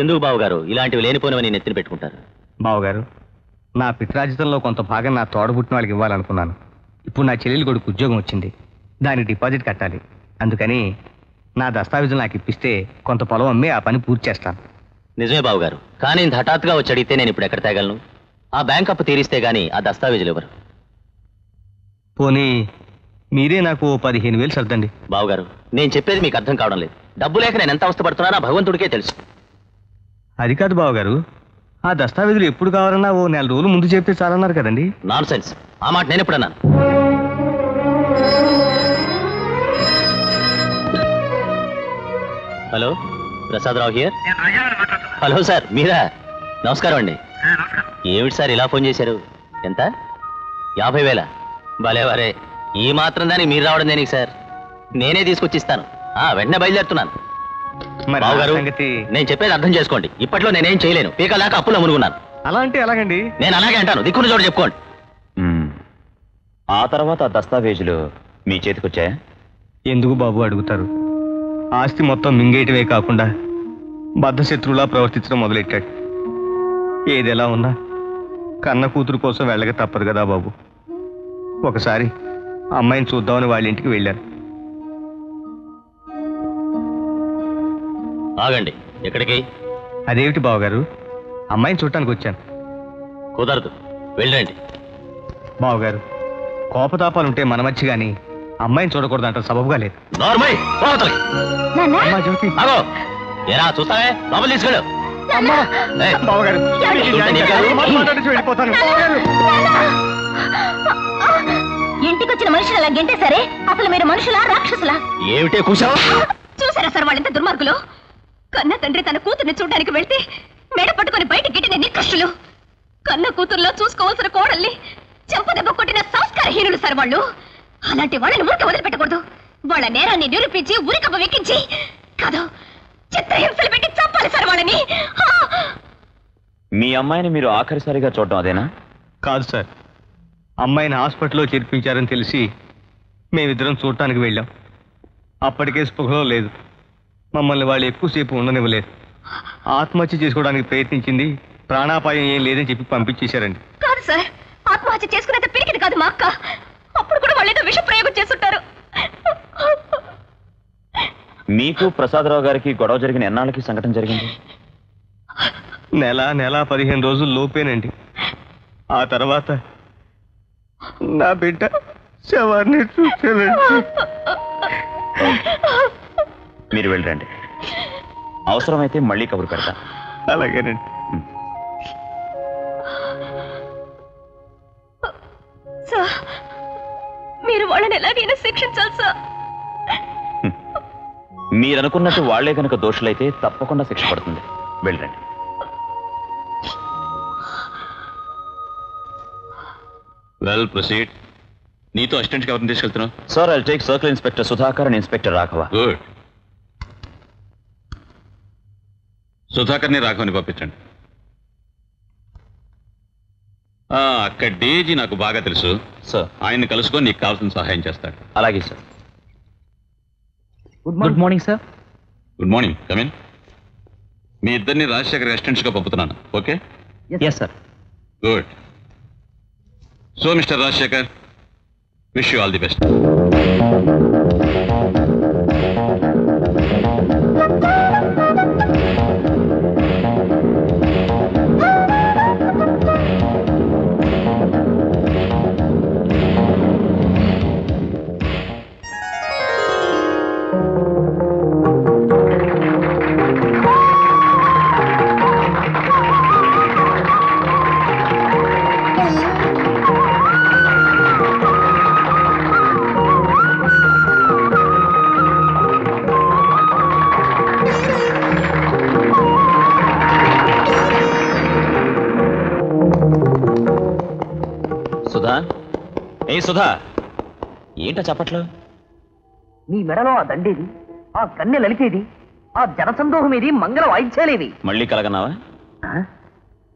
ఎందుకు బావగారు ఇలాంటివి లేనిపోనివని నెత్తిన పెట్టుకుంటారు? బావగారు, నా పిత్రాజితంలో కొంత భాగం నా తోడబుట్టిన వాళ్ళకి ఇవ్వాలనుకున్నాను. ఇప్పుడు నా చెల్లెలు కొడుకు ఉద్యోగం వచ్చింది, దానికి డిపాజిట్ కట్టాలి. అందుకని నా దస్తావేజులు నాకు ఇప్పిస్తే కొంత పొలం అమ్మి ఆ పని పూర్తి చేస్తాను. నిజమే బావగారు, కానీ ఇంత హఠాత్తుగా వచ్చి అడిగితే నేను ఇప్పుడు ఎక్కడ తేగలను? ఆ బ్యాంక్ అప్పు తీరిస్తే గానీ ఆ దస్తావేజులు ఎవరు? పోనీ మీరే నాకు 15,000 సర్దండి. బావగారు, నేను చెప్పేది మీకు అర్థం కావడం లేదు. డబ్బు లేక నేను ఎంత అవస్థపడుతున్నానో భగవంతుడికే తెలుసు. అది కాదు బావగారు, ఆ దస్తావేజులు ఎప్పుడు కావాలన్నా ఓ 4 రోజులు ముందు చెప్తే చాలన్నారు కదండి. నాన్ సెన్స్, ఆ మాట నేను ఎప్పుడన్నాను? Hello, Prasadarao here. Hello sir, మీరా? నమస్కారం అండి. ఏమిటి సార్ ఇలా ఫోన్ చేశారు? ఎంత? 50,000? భలేవారే, ఈ మాత్రం దానికి మీరు రావడం దేనికి సార్? నేనే తీసుకొచ్చిస్తాను. వెంటనే బయలుదేరుతున్నాను. బావగారు, నేను చెప్పేది అర్థం చేసుకోండి. ఇప్పట్లో నేనేం చేయలేను, పీకల దాకా అప్పులో మునుగున్నాను. అలా అంటే ఎలాగండి? నేను అలాగే అంటాను, దిక్కున చోట చెప్పుకోండి. ఆ తర్వాత ఆ దస్తావేజులు మీ చేతికొచ్చాయా? ఎందుకు బాబు అడుగుతారు? ఆస్తి మొత్తం మింగేయటమే కాకుండా బద్ధశత్రువులా ప్రవర్తించడం మొదలెట్టాడు. ఏది ఎలా ఉన్నా కన్న కూతురు కోసం వెళ్ళక తప్పదు కదా బాబు. ఒకసారి అమ్మాయిని చూద్దామని వాళ్ళ ఇంటికి వెళ్ళాను. ఆగండి, ఎక్కడికి? అదేమిటి బావగారు, అమ్మాయిని చూడటానికి వచ్చాను. కుదరదు, వెళ్ళండి. బావగారు, కోపతాపాలుంటే మన మధ్య గాని అమ్మాయిని చూడకూడదంట సబబుగా లేదు. ఎలా చూస్తావే? లోపల తీసుకెళ్ళు. ఇంటికి వచ్చిన మనుషులు అలా గెంటే సరే, అసలు మీరు మనుషులా రాక్షసులా? ఏమిటే కూర్చోవా? చూసారా సార్ వాళ్ళంత దుర్మార్గులు? కన్న తండ్రి తన కూతుర్ని చూడడానికి వెళ్తే మెడ పట్టుకుని బయట గిట్టిన నికృష్టులు. కన్న కూతుర్లో చూసుకోవాల్సిన కోడల్ని చెంపదెబ్బ కొట్టిన సంస్కారహీనులు సార్ వాళ్ళు. అలాంటి వాళ్ళని ఊరికి వదిలిపెట్టకూడదు. వాళ్ళ నేరాన్ని నిరూపించి ఉరికప్ప వెక్కించి కాదు, చిత్రహింసలు పెట్టి చంపాలి సార్ వాళ్ళని. మీ అమ్మాయిని మీరు ఆఖరిసారిగా చూడడం అదేనా? కాదు సార్, అమ్మాయిని హాస్పిటల్లో చేర్పించారని తెలిసి మేమిద్దరం చూడటానికి వెళ్ళాం. అప్పటికే స్పృహలో లేదు. మమ్మల్ని వాళ్ళు ఎక్కువసేపు ఉండనివ్వలేదు. ఆత్మహత్య చేసుకోవడానికి ప్రయత్నించింది, ప్రాణాపాయం ఏం లేదని చెప్పి పంపించేశారండి. కాదు సార్, ఆత్మహత్య చేసుకునేంత పిరికిది కాదు మా అక్క. అప్పుడు కూడా వాళ్ళు ఏదో విష ప్రయోగం చేస్తుంటారు. మీకు ప్రసాదరావు గారికి గొడవ జరిగిన ఎన్నాళ్ళకి సంఘటన జరిగింది? నెల 15 రోజుల లోపేనండి. ఆ తర్వాత నా బిడ్డ శవాన్ని చూసానండి. మీరు వెళ్ళండి, అవసరమైతే మళ్ళీ కబురు పెడతా. అలాగేనండి. సార్, మీరు వాళ్ళని ఎలాగైనా శిక్షించాలి సార్. మీరనుకున్నట్టు వాళ్లే కనుక దోషులైతే తప్పకుండా శిక్ష పడుతుంది. వెళ్ళండి. Well proceed. నీతో అసిస్టెంట్కి ఎవరిని తీసుకెళ్తున్నావు? Sir, I'll take circle inspector Sudhakar and inspector Raghava. Good. సుధాకర్ని రాఘవని పంపించండి. అక్కడ డేజీ నాకు బాగా తెలుసు సార్. ఆయన్ని కలుసుకొని నీకు కావాల్సిన సహాయం చేస్తాడు. అలాగే sir. Good morning sir. Good morning, come in. మీ ఇద్దరిని రాజశేఖర్ అసిస్టెంట్స్గా పంపుతున్నాను. Okay? Yes sir. Good. So mister Rajasekhar, wish you all the best. Sudha, ఏంటో చెప్పట్లు? నీ మెడలో ఆ దండేది, ఆ కన్నె లలితేది, ఆ జనసందోహమేది, మంగళ వాయిద్యాలేవి. మళ్ళీ కలగన్నావా?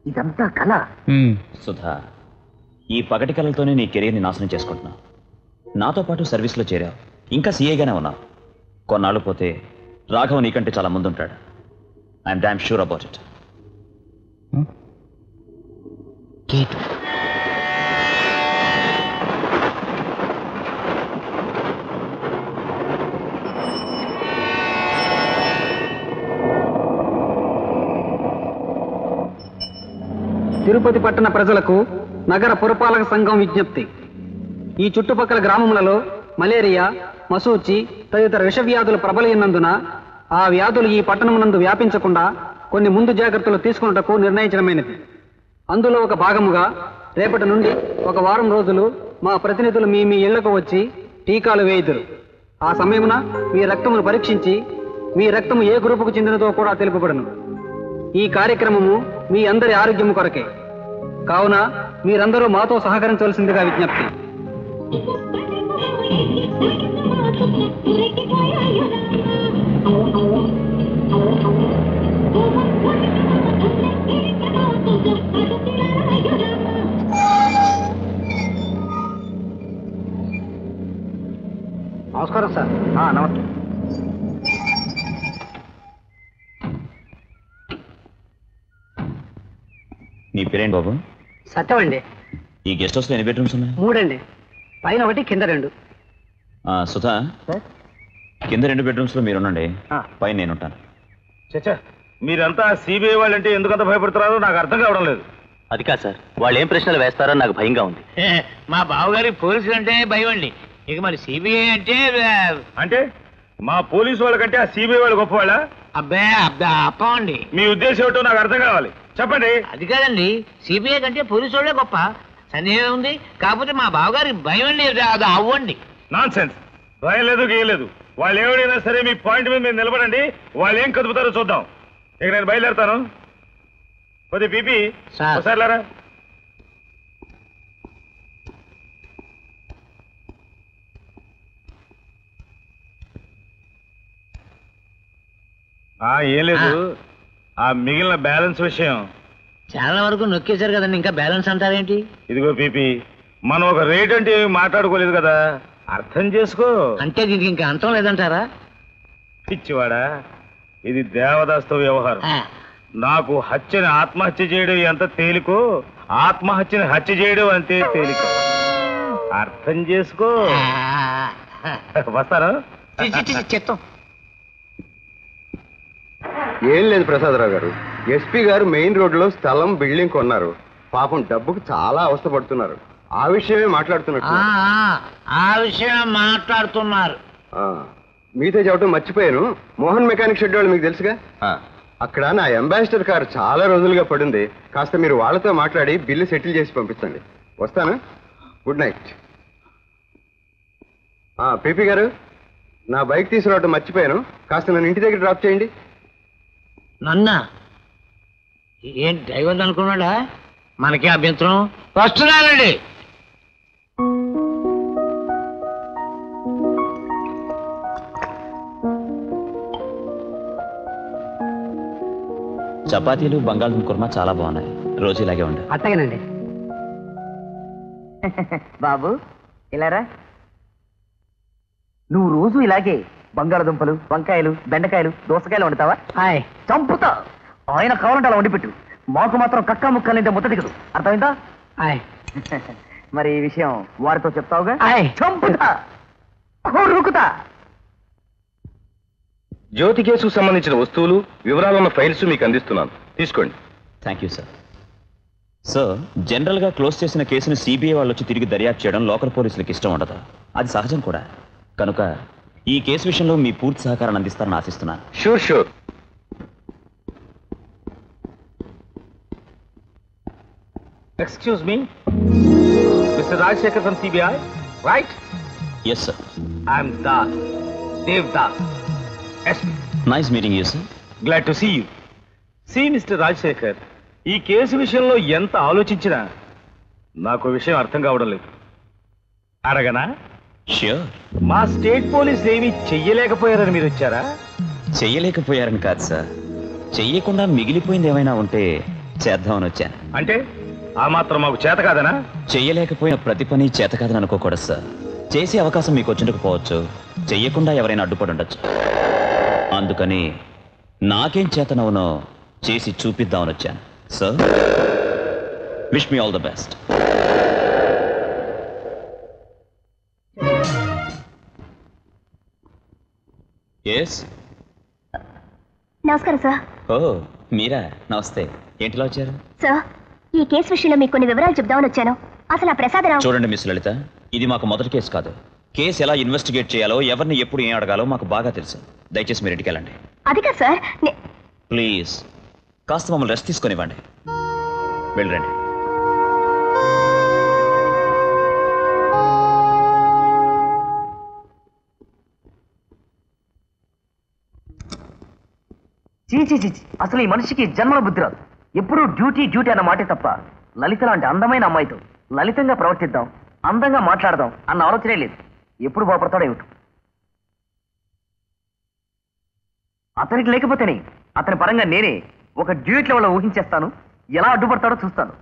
ఇదంతా కళ. సుధా, ఈ పగటి కళలతోనే నీ కెరీర్ని నాశనం చేసుకుంటున్నావు. నాతో పాటు సర్వీస్లో చేరావు, ఇంకా సీఏగానే ఉన్నావు. కొన్నాళ్ళు పోతే రాఘవ నీకంటే చాలా ముందుంటాడు. I'm damn sure about it. గేట్. తిరుపతి పట్టణ ప్రజలకు నగర పురపాలక సంఘం విజ్ఞప్తి. ఈ చుట్టుపక్కల గ్రామములలో మలేరియా, మసూచి తదితర విషవ్యాధులు ప్రబలినందున ఆ వ్యాధులు ఈ పట్టణమునందు వ్యాపించకుండా కొన్ని ముందు జాగ్రత్తలు తీసుకున్నటకు నిర్ణయించడమైనది. అందులో ఒక భాగముగా రేపటి నుండి ఒక వారం రోజులు మా ప్రతినిధులు మీ ఇళ్లకు వచ్చి టీకాలు వేయుదురు. ఆ సమయమున మీ రక్తమును పరీక్షించి మీ రక్తము ఏ గ్రూపుకు చెందినదో కూడా తెలుపబడును. ఈ కార్యక్రమము మీ అందరి ఆరోగ్యము కొరకే. కావున మీరందరూ మాతో సహకరించవలసిందిగా విజ్ఞప్తి. నమస్కారం సార్. నమస్తే. నీ పేరేంటి బాబు? సత్యం అండి. ఈ గెస్ట్ హౌస్లో ఎన్ని బెడ్రూమ్స్ ఉన్నాయి? 3 అండి. పైన 1, కింద 2. సుధా, కింద 2 బెడ్రూమ్స్లో మీరు ఉండండి, పైన నేను ఉంటాను. చచ్చా, మీరంతా సిబిఐ వాళ్ళంటే ఎందుకంత భయపడుతున్నారో నాకు అర్థం కావడం లేదు. అది కాదు సార్, వాళ్ళు ఏం ప్రశ్నలు వేస్తారో నాకు భయంగా ఉంది. మా బావగారి పోలీసులు అంటే భయం అండి. ఇక మరి సిబిఐ అంటే అంటే మా పోలీసు వాళ్ళకంటే ఆ సిబిఐ వాళ్ళు గొప్ప వాళ్ళ? అబ్బే అబ్బా అప్పండి. మీ ఉద్దేశం ఏంటో నాకు అర్థం కావాలి, చెప్పండి. అది కాదండి, సిబిఐ కంటే పోలీసు వాళ్ళే గొప్ప. సందేహం ఉంది. కాకపోతే మా బావగారికి భయం అండి, అది అవ్వండి. Non sense. భయం లేదు, గీయలేదు. వాళ్ళు ఏమైనా సరే మీ పాయింట్ మీద మీరు నిలబడండి. వాళ్ళు ఏం కదుపుతారో చూద్దాం. ఇక నేను బయలుదేరుతాను. కొద్ది పీపీ ఒకసారి లేరా. ఏం లేదు, ఆ మిగిలిన బ్యాలెన్స్ విషయం చాలా వరకు నొక్కేశారు కదండి, ఇంకా బ్యాలెన్స్ అంటారేంటి? ఇదిగో పీపీ, మనం ఒక రేట్ అంటే మాట్లాడుకోలేదు కదా, అర్థం చేసుకో. అంటే దీనికి ఇంకా అంతం లేదంటారా? పిచ్చివాడా, ఇది దేవదాస్తో వ్యవహారం. నాకు హత్యని ఆత్మహత్య చేయడం ఎంత తేలికో, ఆత్మహత్యని హత్య చేయడం అంతే తేలిక. అర్థం చేసుకో. వస్తాను. చెత్తం. ఏం లేదు ప్రసాదరావు గారు, ఎస్పీ గారు మెయిన్ రోడ్లో స్థలం, బిల్డింగ్ కొన్నారు. పాపం డబ్బుకు చాలా అవస్థపడుతున్నారు. ఆ విషయమే మాట్లాడుతున్నట్టు. ఆ విషయం మాట్లాడుతున్నారు. మీతో చెప్పడం మర్చిపోయాను, మోహన్ మెకానిక్ షెడ్ వాళ్ళు మీకు తెలుసుగా, అక్కడ నా అంబాసిడర్ కారు చాలా రోజులుగా పడింది. కాస్త మీరు వాళ్ళతో మాట్లాడి బిల్లు సెటిల్ చేసి పంపించండి. వస్తాను. Good night. పీపీ గారు, నా బైక్ తీసుకురావడం మర్చిపోయాను, కాస్త నన్ను ఇంటి దగ్గర డ్రాప్ చేయండి. నన్నా ఏం డ్రైవర్ అనుకున్నాడా? మనకి అభ్యంతరం. వస్తున్నానండి. చపాతీలు, బంగాళదుంప కుర్మా చాలా బాగున్నాయి. రోజు ఇలాగే ఉండే. అట్టగేనండి. బాబు ఇలారా. నువ్వు రోజు ఇలాగే బంగాళదుంపలు, వంకాయలు, బెండకాయలు, దోసకాయలు వండుతావా? చంపుతా. ఆయన కావాలంటే అలా వండి పెట్టు. మాకు మాత్రం కక్క ముక్కలంటే ముద్ద దిగదు. అర్థమైందా? మరి ఈ విషయం వారితో చెప్తావుగా? చంపుతా, రుకుతా. జ్యోతి కేసుకు సంబంధించిన వస్తువులు, వివరాలున్న ఫైల్స్ మీకు అందిస్తున్నాను, తీసుకోండి. Thank you sir. సార్, జనరల్గా క్లోజ్ చేసిన కేసుని సిబిఐ వాళ్ళు వచ్చి తిరిగి దర్యాప్తు చేయడం లోకల్ పోలీసులకు ఇష్టం ఉండదు. అది సహజం కూడా. కనుక ఈ కేసు విషయంలో మీ పూర్తి సహకారాన్ని అందిస్తారని ఆశిస్తున్నాను. Sure sure. Excuse me, mister Rajasekhar from CBI, right? Yes sir. I'm Das, Dev Das, SP. Nice meeting you sir. Glad to see you. See mister Rajasekhar, ఈ కేసు విషయంలో ఎంత ఆలోచించినా నాకు విషయం అర్థం కావడం లేదు. అడగనా? ష్యూర్. మా స్టేట్ పోలీస్ ఏమీ చెయ్యలేకపోయారని మీరు వచ్చారా? చెయ్యలేకపోయారని కాదు సార్, చెయ్యకుండా మిగిలిపోయింది ఏమైనా ఉంటే చేద్దామని వచ్చాను. అంటే ఆ మాత్రం మాకు చేత కాదనా? చెయ్యలేకపోయిన ప్రతి పని చేత కాదని అనుకోకూడదు సార్. చేసే అవకాశం మీకు వచ్చిండకపోవచ్చు, చెయ్యకుండా ఎవరైనా అడ్డుపడి ఉండొచ్చు. అందుకని నాకేం చేతనవునో చేసి చూపిద్దామని వచ్చాను. Sir, wish me all the best. Yes. నమస్కారం సార్. ఓ మీరా, నమస్తే. ఏంటిలా వచ్చారు? సార్, ఈ కేసు విషయంలో మీకు కొన్ని వివరాలు చెప్దామని వచ్చాను. అసలు ఆ ప్రసాదరావు... చూడండి మిస్ లలిత, ఇది మాకు మొదటి కేసు కాదు. కేసు ఎలా ఇన్వెస్టిగేట్ చేయాలో, ఎవరిని ఎప్పుడు ఏం అడగాలో మాకు బాగా తెలుసు. దయచేసి మీరు ఇంటికి వెళ్ళండి. అది కాదు సార్. ప్లీజ్ కాస్త మమ్మల్ని రెస్ట్ తీసుకొనివ్వండి. వెళ్ళండి. చీ, అసలు ఈ మనిషికి జన్మల బుద్ధి రాదు. ఎప్పుడూ డ్యూటీ డ్యూటీ అన్న మాటే తప్ప లలిత లాంటి అందమైన అమ్మాయితో లలితంగా ప్రవర్తిద్దాం, అందంగా మాట్లాడదాం అన్న ఆలోచనే లేదు. ఎప్పుడు బాపడతాడో ఏమిటో. అతనికి లేకపోతేనే అతని పరంగా నేనే ఒక డ్యూట్ లెవెల్లో ఊహించేస్తాను. ఎలా అడ్డుపడతాడో చూస్తాను.